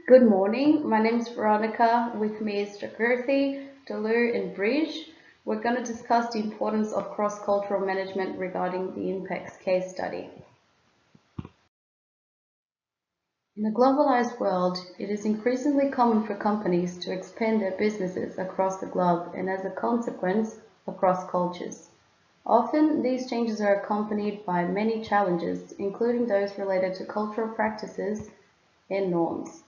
Good morning. My name is Veronica. With me is Jagrthi, Delu, and Bridge. We're going to discuss the importance of cross-cultural management regarding the Inpex case study. In a globalized world, it is increasingly common for companies to expand their businesses across the globe and, as a consequence, across cultures. Often, these changes are accompanied by many challenges, including those related to cultural practices and norms.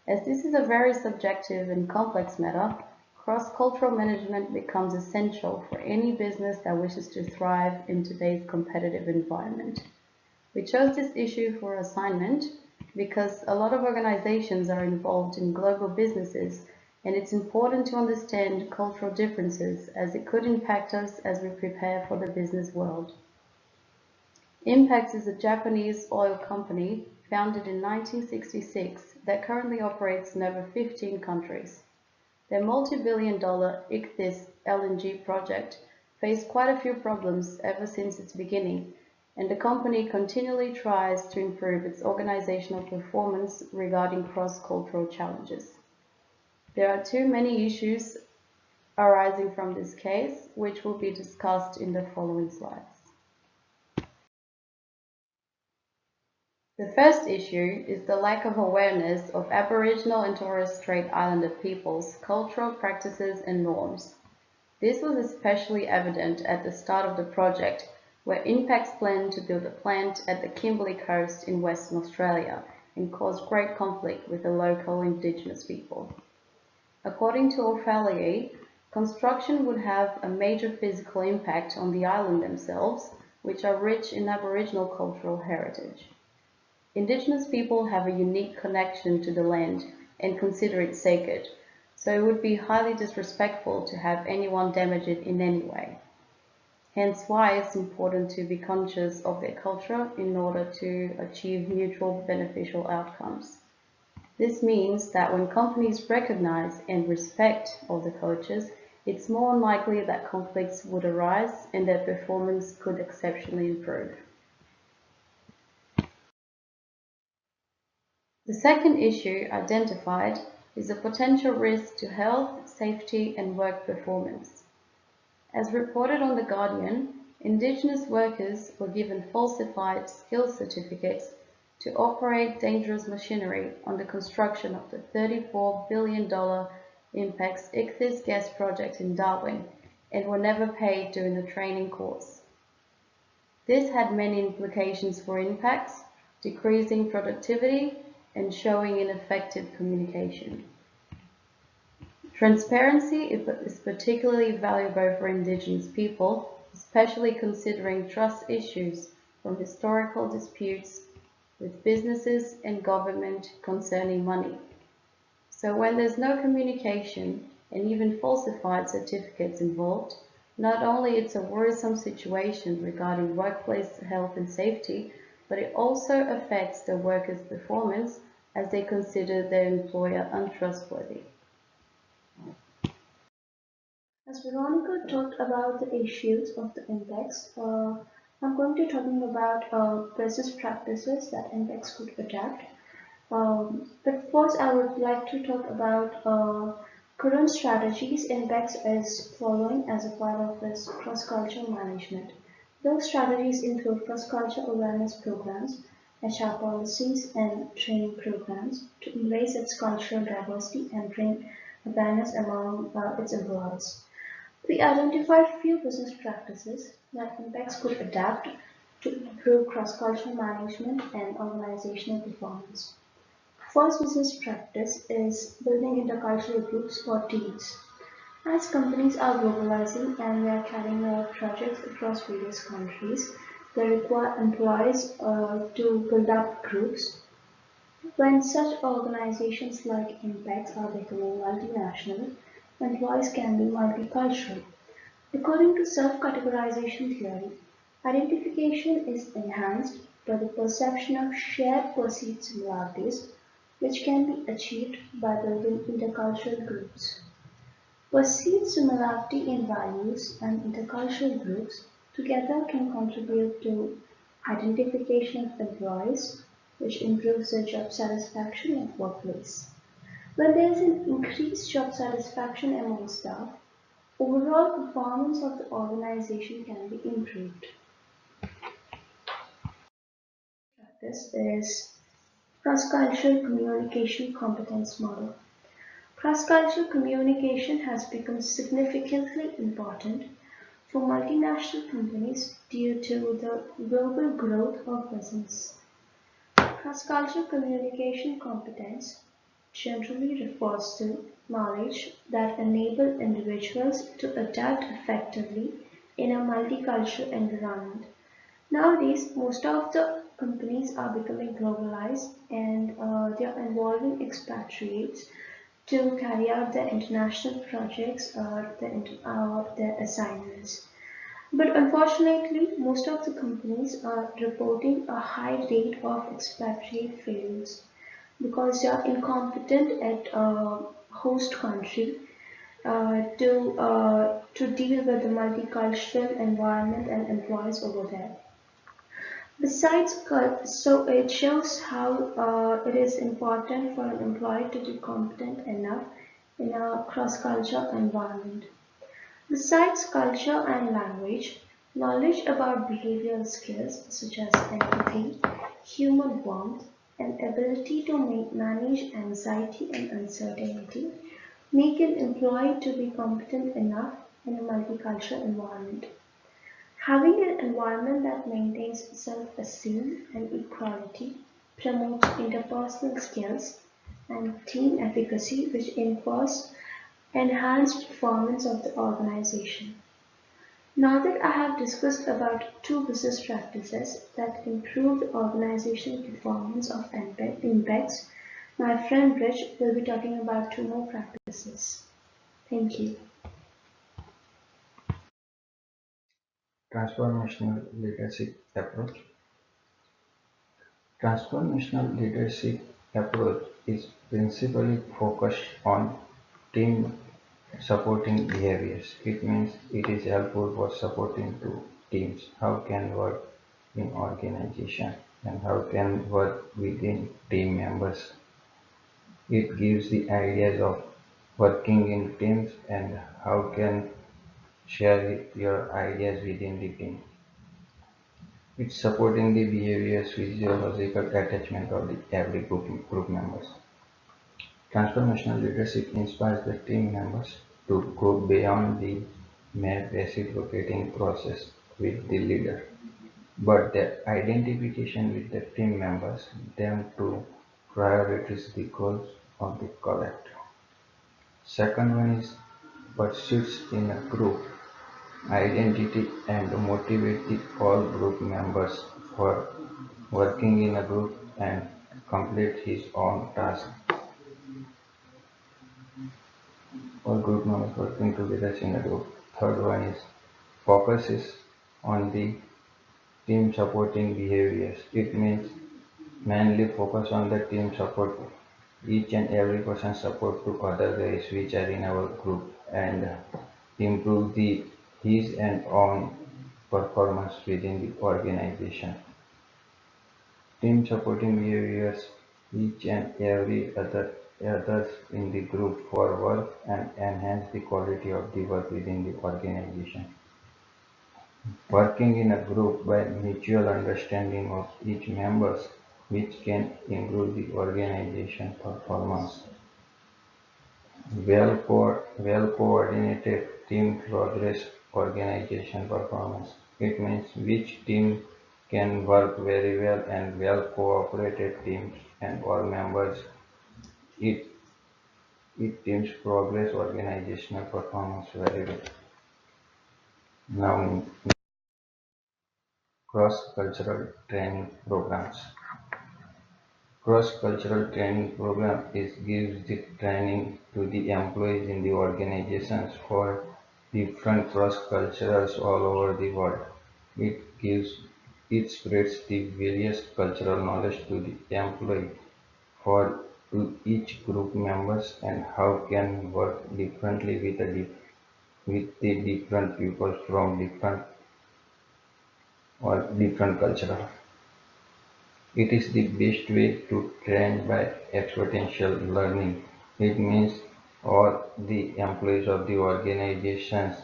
As this is a very subjective and complex matter, cross-cultural management becomes essential for any business that wishes to thrive in today's competitive environment. We chose this issue for assignment because a lot of organizations are involved in global businesses, and it's important to understand cultural differences as it could impact us as we prepare for the business world. Inpex is a Japanese oil company founded in 1966 that currently operates in over 15 countries. Their multi-billion-dollar Ichthys LNG project faced quite a few problems ever since its beginning, and the company continually tries to improve its organizational performance regarding cross-cultural challenges. There are too many issues arising from this case, which will be discussed in the following slides. The first issue is the lack of awareness of Aboriginal and Torres Strait Islander peoples' cultural practices and norms. This was especially evident at the start of the project, where Inpex planned to build a plant at the Kimberley coast in Western Australia and caused great conflict with the local Indigenous people. According to O'Falley, construction would have a major physical impact on the island themselves, which are rich in Aboriginal cultural heritage. Indigenous people have a unique connection to the land and consider it sacred, so it would be highly disrespectful to have anyone damage it in any way. Hence why it's important to be conscious of their culture in order to achieve mutual beneficial outcomes. This means that when companies recognize and respect all the cultures, it's more unlikely that conflicts would arise and their performance could exceptionally improve. The second issue identified is a potential risk to health, safety, and work performance. As reported on The Guardian, Indigenous workers were given falsified skills certificates to operate dangerous machinery on the construction of the $34 billion Inpex Ichthys gas project in Darwin and were never paid during the training course. This had many implications for Inpex, decreasing productivity and showing ineffective communication. Transparency is particularly valuable for Indigenous people, especially considering trust issues from historical disputes with businesses and government concerning money. So when there's no communication and even falsified certificates involved, not only it's a worrisome situation regarding workplace health and safety, but it also affects the workers' performance as they consider their employer untrustworthy. As Veronica talked about the issues of the Inpex, I'm going to talking about business practices that Inpex could adapt. But first, I would like to talk about current strategies Inpex is following as a part of its cross-cultural management. Those strategies include cross-cultural awareness programs, HR policies, and training programs to embrace its cultural diversity and bring awareness among its employees. We identified few business practices that Inpex could adapt to improve cross-cultural management and organizational performance. First business practice is building intercultural groups or teams. As companies are globalizing and they are carrying out projects across various countries, they require employees to build up groups. When such organizations like Inpex are becoming multinational, employees can be multicultural. According to self-categorization theory, identification is enhanced by the perception of shared perceived similarities, which can be achieved by building intercultural groups. Perceived similarity in values and intercultural groups together can contribute to identification of employees, which improves their job satisfaction at workplace. When there is an increased job satisfaction among staff, overall performance of the organization can be improved. This is cross-cultural communication competence model. Cross-cultural communication has become significantly important for multinational companies due to the global growth of business. Cross-cultural communication competence generally refers to knowledge that enable individuals to adapt effectively in a multicultural environment. Nowadays, most of the companies are becoming globalized and they are involving expatriates to carry out their international projects or their assignments. But unfortunately, most of the companies are reporting a high rate of expatriate failures because they are incompetent at host country to deal with the multicultural environment and employees over there. Besides, so it shows how it is important for an employee to be competent enough in a cross-cultural environment. Besides culture and language, knowledge about behavioral skills such as empathy, human warmth, and ability to manage anxiety and uncertainty make an employee to be competent enough in a multicultural environment. Having an environment that maintains self-esteem and equality promotes interpersonal skills and team efficacy, which ensures enhanced performance of the organization. Now that I have discussed about two business practices that improve the organizational performance of Inpex, my friend Rich will be talking about two more practices. Thank you. Transformational leadership approach. Transformational leadership approach is principally focused on team supporting behaviors. It means it is helpful for supporting two teams. How can work in organization and how can work within team members. It gives the ideas of working in teams and how can share your ideas within the team. It's supporting the behaviors physiological attachment of the every group members. Transformational leadership inspires the team members to go beyond the mere reciprocating process with the leader, but the identification with the team members, them to prioritize the goals of the collective. Second one is pursuits in a group identity and motivate the all group members for working in a group and complete his own task. All group members working together in a group. Third one is focuses on the team supporting behaviors. It means mainly focus on the team support. Each and every person support to other guys which are in our group and improve the his and own performance within the organization. Team supporting behaviors each and every others in the group for work and enhance the quality of the work within the organization. Working in a group by mutual understanding of each members which can improve the organization performance. Well coordinated team progress organization performance. It means which team can work very well and well cooperated teams and all members it it teams progress organizational performance very well. Now cross cultural training programs. Cross cultural training program is gives the training to the employees in the organizations for different cross cultures all over the world. It spreads the various cultural knowledge to the employee for to each group members and how can work differently with the different people from different or different culture. It is the best way to train by experiential learning. It means all the employees of the organizations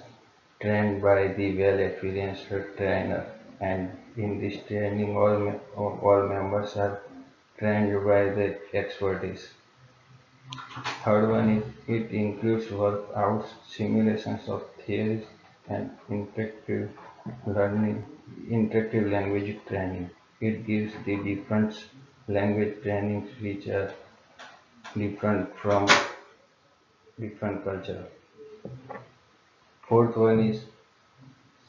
trained by the well-experienced trainer, and in this training all members are trained by the expertise. Third one is it includes workouts, simulations of theories, and learning, interactive language training. It gives the different language trainings which are different from different culture. Fourth one is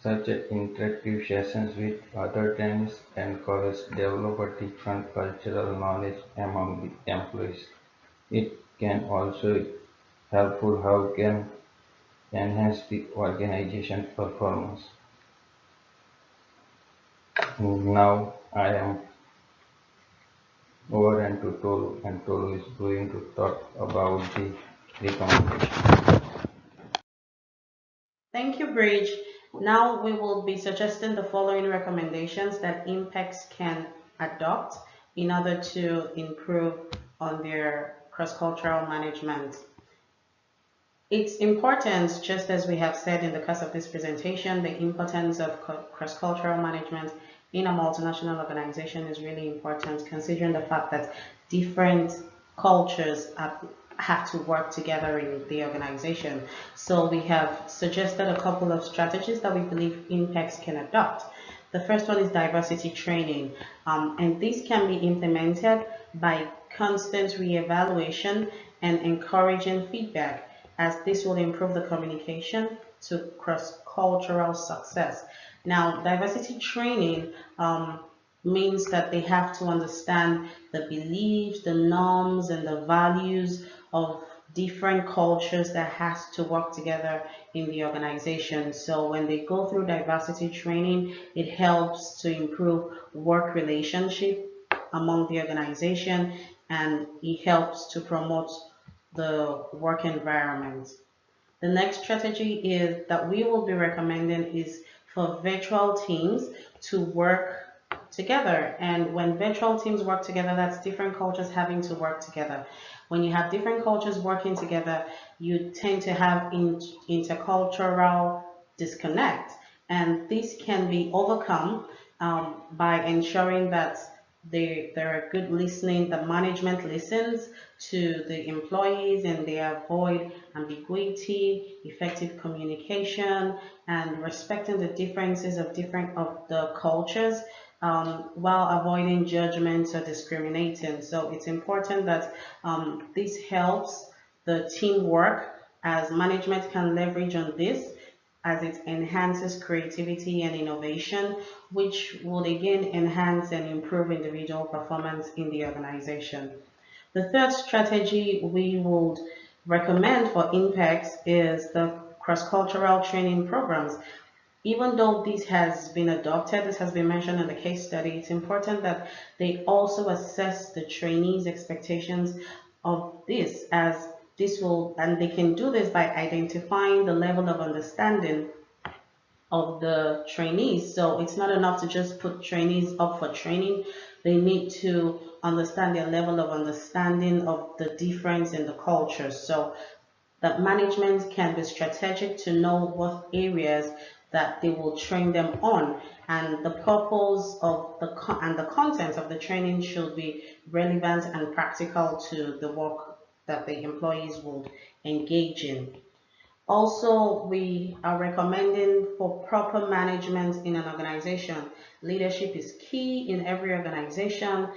such interactive sessions with other trainees encourage develop a different cultural knowledge among the employees. It can also helpful how can enhance the organization performance. Now I am over and to Tolu, and Tolu is going to talk about the recommendation. Thank you, Bridge. Now we will be suggesting the following recommendations that Inpex can adopt in order to improve on their cross-cultural management. It's important, just as we have said in the course of this presentation, the importance of cross-cultural management in a multinational organization is really important, considering the fact that different cultures have to work together in the organization. So we have suggested a couple of strategies that we believe Inpex can adopt. The first one is diversity training, and this can be implemented by constant reevaluation and encouraging feedback, as this will improve the communication to cross-cultural success. Now, diversity training means that they have to understand the beliefs, the norms, and the values of different cultures that has to work together in the organization. So when they go through diversity training, it helps to improve work relationship among the organization, and it helps to promote the work environment. The next strategy is that we will be recommending is for virtual teams to work together. And when virtual teams work together, that's different cultures having to work together. When you have different cultures working together, you tend to have intercultural disconnect. And this can be overcome by ensuring that there are good listening, the management listens to the employees and they avoid ambiguity, effective communication, and respecting the differences of different of the cultures, while avoiding judgments or discriminating. So it's important that this helps the teamwork, as management can leverage on this as it enhances creativity and innovation, which will again enhance and improve individual performance in the organization. The third strategy we would recommend for Inpex is the cross-cultural training programs. Even though this has been adopted, this has been mentioned in the case study, it's important that they also assess the trainees' expectations of this, as this will, and they can do this by identifying the level of understanding of the trainees. So it's not enough to just put trainees up for training. They need to understand their level of understanding of the difference in the cultures. So that management can be strategic to know what areas that they will train them on, and the purpose of the content of the training should be relevant and practical to the work that the employees would engage in. Also, we are recommending for proper management in an organization. Leadership is key in every organization.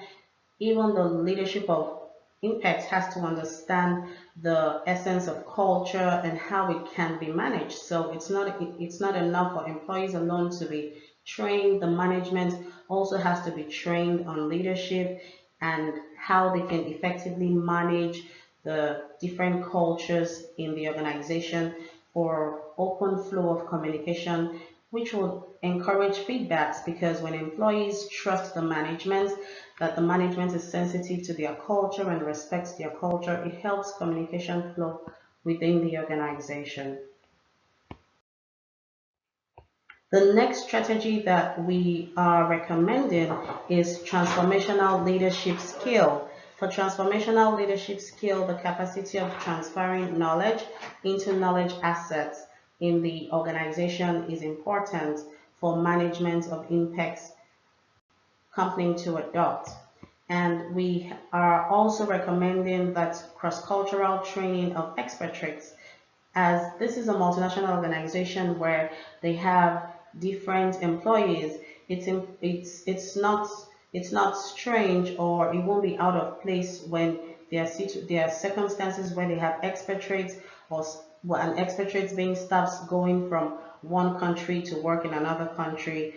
Even the leadership of Inpex has to understand the essence of culture and how it can be managed. So it's not enough for employees alone to be trained. The management also has to be trained on leadership and how they can effectively manage the different cultures in the organization for open flow of communication, which will encourage feedbacks, because when employees trust the management, that the management is sensitive to their culture and respects their culture, it helps communication flow within the organization. The next strategy that we are recommending is transformational leadership skill. For transformational leadership skill, the capacity of transferring knowledge into knowledge assets in the organization is important for management of Inpex company to adopt. And we are also recommending that cross-cultural training of expatriates, as this is a multinational organization where they have different employees. It's not strange, or it won't be out of place when there are circumstances where they have expatriates, or an expatriates being staffs going from one country to work in another country.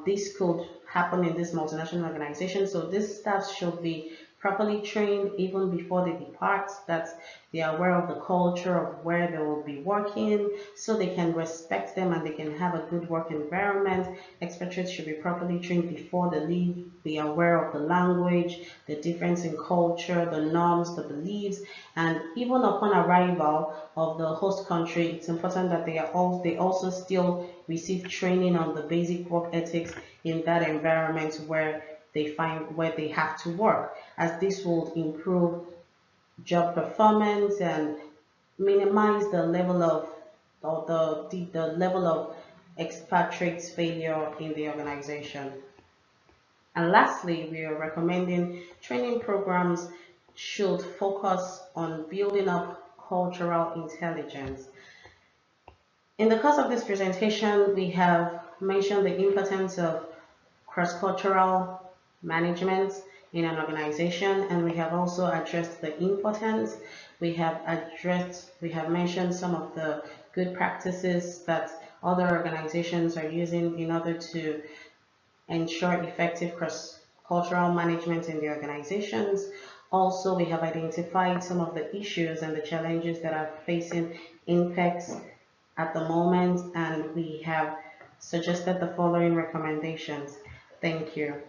This could happen in this multinational organization, so these staff should be properly trained even before they depart, that they are aware of the culture of where they will be working, so they can respect them and they can have a good work environment. Expatriates should be properly trained before they leave, be aware of the language, the difference in culture, the norms, the beliefs, and even upon arrival of the host country, it's important that they also still receive training on the basic work ethics in that environment where they have to work, as this will improve job performance and minimize the level of the level of expatriates failure in the organization. And lastly, we are recommending training programs should focus on building up cultural intelligence. In the course of this presentation, we have mentioned the importance of cross-cultural management in an organization, and we have also addressed the importance. We have mentioned some of the good practices that other organizations are using in order to ensure effective cross-cultural management in the organizations. Also, we have identified some of the issues and the challenges that are facing Inpex at the moment, and we have suggested the following recommendations. Thank you.